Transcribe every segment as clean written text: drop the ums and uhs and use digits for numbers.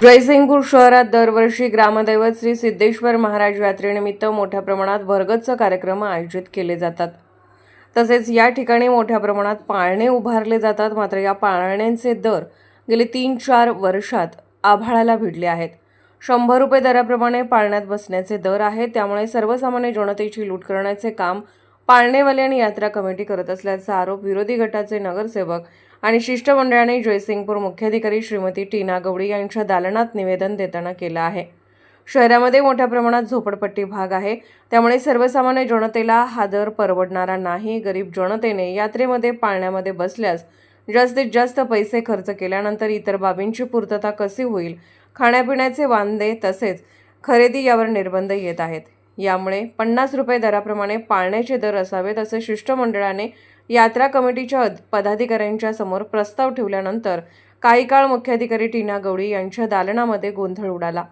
जयसिंगपूर शहरात दरवर्षी ग्रामदैवत श्री सिद्धेश्वर महाराज यात्रेनिमित्त मोठ्या प्रमाणात भरगच्च कार्यक्रम आयोजित केले जातात। तसेच या ठिकाणी मोठ्या प्रमाणात पाळणे उभारले जातात। मात्र या पाळण्यांचे दर गेली 3-4 वर्षात आभाळाला भिडले आहेत। 100 रुपये दराप्रमाणे पाळण्यात बसण्याचे दर आहेत। त्यामुळे सर्वसामान्य जनतेची लूट करण्याचे काम पाळणेवाले आणि यात्रा कमिटी करत असल्याचा आरोप विरोधी गटाचे नगरसेवक आणि शिष्टमंडळाने जयसिंगपूर मुख्याधिकारी श्रीमती टीना गवडी यांच्या दालनात निवेदन देताना केला आहे। शहरामध्ये मोठ्या प्रमाणात झोपडपट्टी भाग आहे, त्यामुळे सर्वसामान्य जनतेला हा दर परवडणारा नाही। गरीब जनतेने यात्रेमध्ये पाळण्यामध्ये बसल्यास जास्तीत जास्त पैसे खर्च केल्यानंतर इतर बाबींची पूर्तता कशी होईल? खाण्यापिण्याचे वांदे तसेच खरेदी यावर निर्बंध येत आहेत। यामुळे 50 रुपये दराप्रमाणे पाळण्याचे दर असावेत असे शिष्टमंडळाने यात्रा कमिटीच्या पदाधिकाऱ्यांच्या समोर प्रस्ताव ठेवल्यानंतर काही काळ मुख्याधिकारी टीना गवडी यांच्या दालनामध्ये गोंधळ उडाला।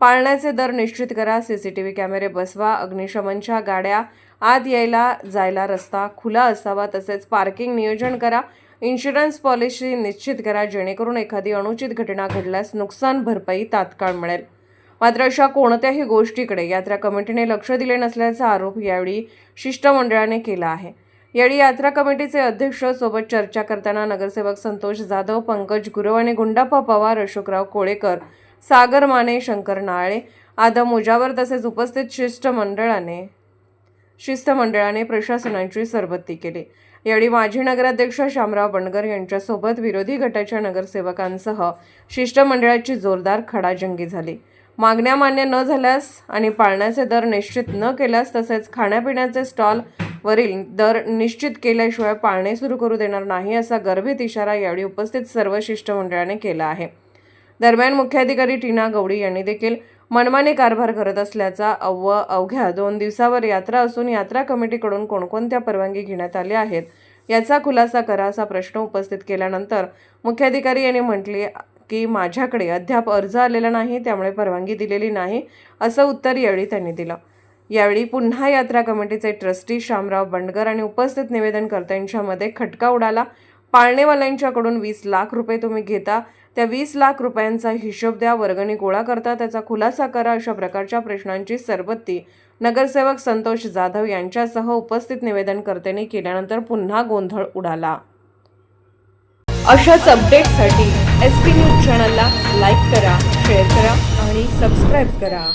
पाळण्याचे दर निश्चित करा, सीसीटीव्ही कॅमेरे बसवा, अग्निशमनच्या गाड्या आत यायला जायला रस्ता खुला असावा, तसेच पार्किंग नियोजन करा, इन्शुरन्स पॉलिसी निश्चित करा जेणेकरून एखादी अनुचित घटना घडल्यास नुकसान भरपाई तात्काळ मिळेल। मात्र अशा कोणत्याही गोष्टीकडे यात्रा कमिटीने लक्ष दिले नसल्याचा आरोप यावेळी शिष्टमंडळाने केला आहे। यावेळी यात्रा कमिटीचे अध्यक्ष सोबत चर्चा करताना नगरसेवक संतोष जाधव, पंकज गुरव आणि गुंडाप्पा पवार, अशोकराव कोळेकर, सागर माने, शंकर नाळे, आदम मुजावर तसेच उपस्थित शिष्टमंडळाने प्रशासनाची सरबत्ती केली। यावेळी माजी नगराध्यक्ष शामराव बंडगर यांच्यासोबत विरोधी गटाच्या नगरसेवकांसह शिष्टमंडळाची जोरदार खडाजंगी झाली। मागण्या मान्य न झाल्यास आणि पाळण्याचे दर निश्चित न केल्यास तसेच खाण्यापिण्याचे स्टॉल वरील दर निश्चित केल्याशिवाय पाळणे सुरू करू देणार नाही असा गर्भित इशारा यावेळी उपस्थित सर्व शिष्टमंडळाने केला आहे। दरम्यान मुख्याधिकारी टीना गवडी यांनी देखील मनमानी कारभार करत असल्याचा अवघ्या 2 दिवसावर यात्रा असून यात्रा कमिटीकडून कोणकोणत्या परवानगी घेण्यात आल्या आहेत याचा खुलासा करा असा प्रश्न उपस्थित केल्यानंतर मुख्याधिकारी यांनी म्हटले की माझ्याकडे अद्याप अर्ज आलेला नाही, त्यामुळे परवानगी दिलेली नाही असं उत्तर यावेळी त्यांनी दिलं। यावेळी पुन्हा यात्रा कमिटीचे ट्रस्टी शामराव बंडगर आणि उपस्थित निवेदनकर्त्यांच्यामध्ये खटका उडाला। पाळणेवाल्यांच्याकडून 20 लाख रुपये तुम्ही घेता, त्या 20 लाख रुपयांचा हिशोब द्या, वर्गणी गोळा करता, त्याचा खुलासा करा, अशा प्रकारच्या प्रश्नांची सरबत्ती नगरसेवक संतोष जाधव यांच्यासह उपस्थित निवेदनकर्त्यांनी केल्यानंतर पुन्हा गोंधळ उडाला। अशाच अपडेट्ससाठी SP न्यूज चॅनलला लाईक करा, शेअर करा आणि सबस्क्राईब करा।